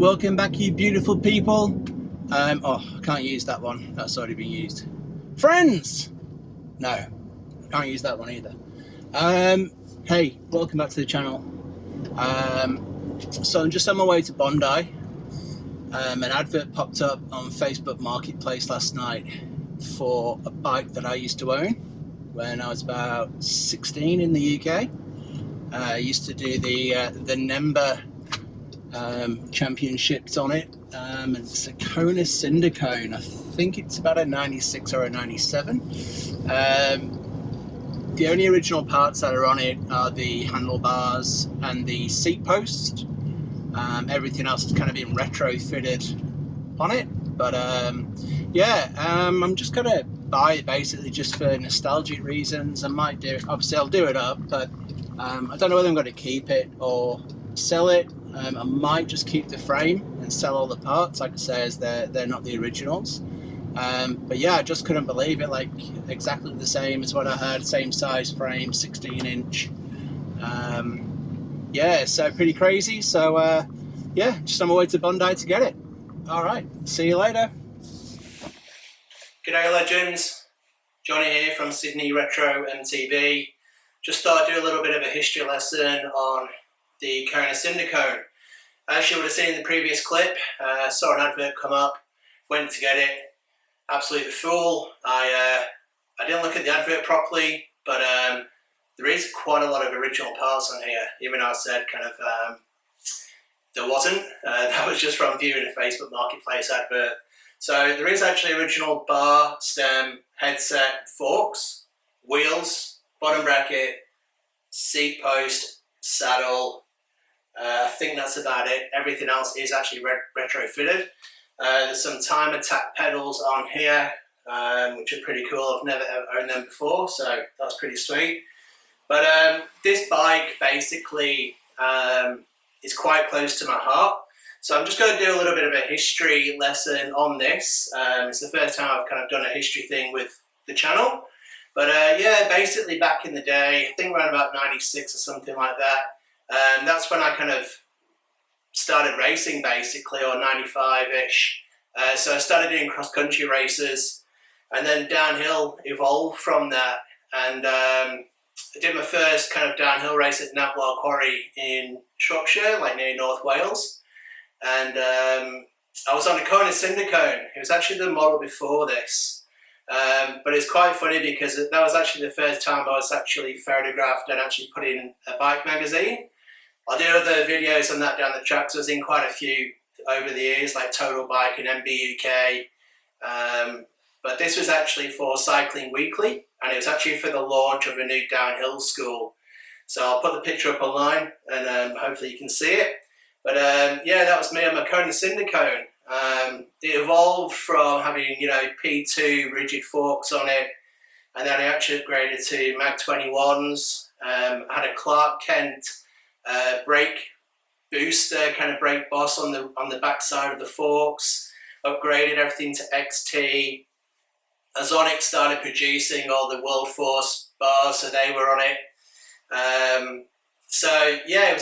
Welcome back, you beautiful people. Oh, I can't use that one. That's already been used. Friends! No, I can't use that one either. Hey, welcome back to the channel. So I'm just on my way to Bondi. An advert popped up on Facebook Marketplace last night for a bike that I used to own when I was about 16 in the UK. I used to do the Nemba championships on it, and it's a Kona Cinder Cone. I think it's about a 96 or a 97. The only original parts that are on it are the handlebars and the seat post. Everything else has kind of been retrofitted on it, but I'm just gonna buy it basically just for nostalgic reasons. I might do it, obviously I'll do it up, but I don't know whether I'm going to keep it or sell it. I might just keep the frame and sell all the parts, like I say, as they're not the originals. But yeah, I just couldn't believe it, like exactly the same as what I had, same size frame, 16 inch. Yeah, so pretty crazy. So yeah, just on my way to Bondi to get it. All right, see you later. G'day legends, Johnny here from Sydney Retro MTB. Just thought I'd do a little bit of a history lesson on the Kona Cinder Cone. As you would have seen in the previous clip, saw an advert come up, went to get it. Absolute fool. I didn't look at the advert properly, but there is quite a lot of original parts on here, even though I said kind of there wasn't. That was just from viewing a Facebook Marketplace advert. So there is actually original bar, stem, headset, forks, wheels, bottom bracket, seat post, saddle. I think that's about it. Everything else is actually retrofitted. There's some time attack pedals on here, which are pretty cool. I've never ever owned them before, so that's pretty sweet. But this bike basically is quite close to my heart. So I'm just going to do a little bit of a history lesson on this. It's the first time I've kind of done a history thing with the channel. But yeah, basically back in the day, I think around about 96 or something like that, that's when I kind of started racing basically, or 95-ish. So I started doing cross-country races, and then downhill evolved from that. And I did my first kind of downhill race at Knapwell Quarry in Shropshire, like near North Wales. And I was on a Kona Cinder Cone. It was actually the model before this. But it's quite funny because that was actually the first time I was actually photographed and actually put in a bike magazine. I'll do other videos on that down the track, so I was in quite a few over the years, like Total Bike and MB UK. But this was actually for Cycling Weekly, and it was actually for the launch of a new downhill school. So I'll put the picture up online, and hopefully you can see it. But yeah, that was me on my Kona Cinder Cone. It evolved from having, you know, P2 rigid forks on it, and then I actually upgraded to Mag 21s. Had a Clark Kent brake booster, kind of brake boss on the back side of the forks. Upgraded everything to XT. Azonic started producing all the World Force bars, so they were on it. So yeah, it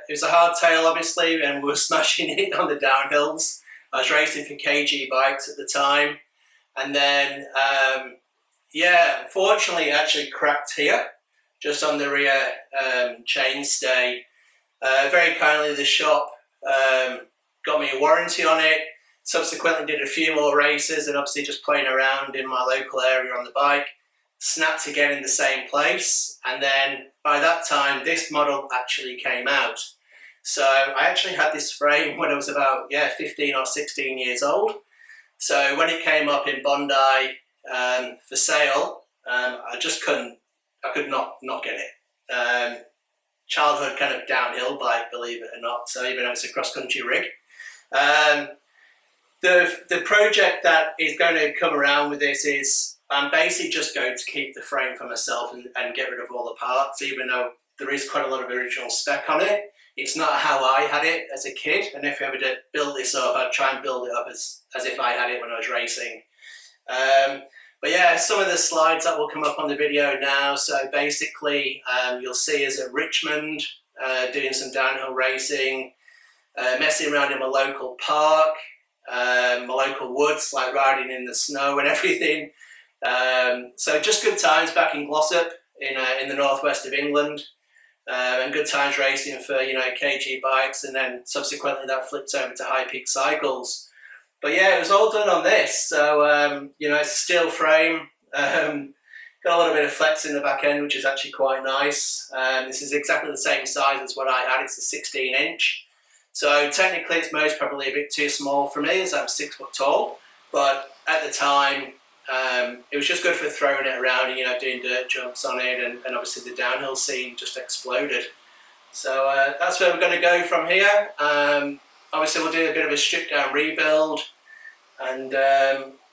was a hardtail obviously, and we were smashing it on the downhills. I was racing for KG bikes at the time, and then yeah, unfortunately it actually cracked here, just on the rear chainstay. Very kindly the shop got me a warranty on it. Subsequently did a few more races, and obviously just playing around in my local area on the bike. Snapped again in the same place, and then by that time this model actually came out. So I actually had this frame when I was about 15 or 16 years old. So when it came up in Bondi for sale, I could not get it. Childhood kind of downhill bike, believe it or not, so even though it's a cross-country rig. The project that is going to come around with this is I'm basically just going to keep the frame for myself and get rid of all the parts, even though there is quite a lot of original spec on it. It's not how I had it as a kid, and if I ever did build this up, I'd try and build it up as if I had it when I was racing. But yeah, some of the slides that will come up on the video now. So basically, you'll see us at Richmond doing some downhill racing. messing around in my local park, my local woods, like riding in the snow and everything. So just good times back in Glossop in the northwest of England. And good times racing for, you know, KG bikes, and then subsequently that flipped over to high peak cycles. But yeah, it was all done on this. So, you know, it's a steel frame. Got a little bit of flex in the back end, which is actually quite nice. This is exactly the same size as what I had. It's a 16 inch. So technically it's most probably a bit too small for me, as I'm 6 foot tall. But at the time, it was just good for throwing it around and, you know, doing dirt jumps on it, and obviously the downhill scene just exploded. So that's where we're going to go from here. Obviously we'll do a bit of a stripped down rebuild, and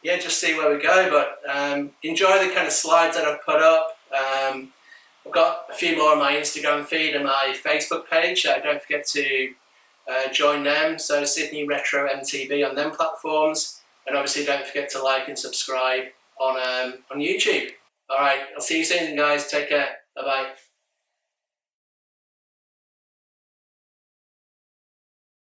yeah, just see where we go. But enjoy the kind of slides that I've put up. I've got a few more on my Instagram feed and my Facebook page, so don't forget to join them. So Sydney Retro MTB on them platforms. And obviously don't forget to like and subscribe on YouTube. Alright, I'll see you soon guys. Take care. Bye bye.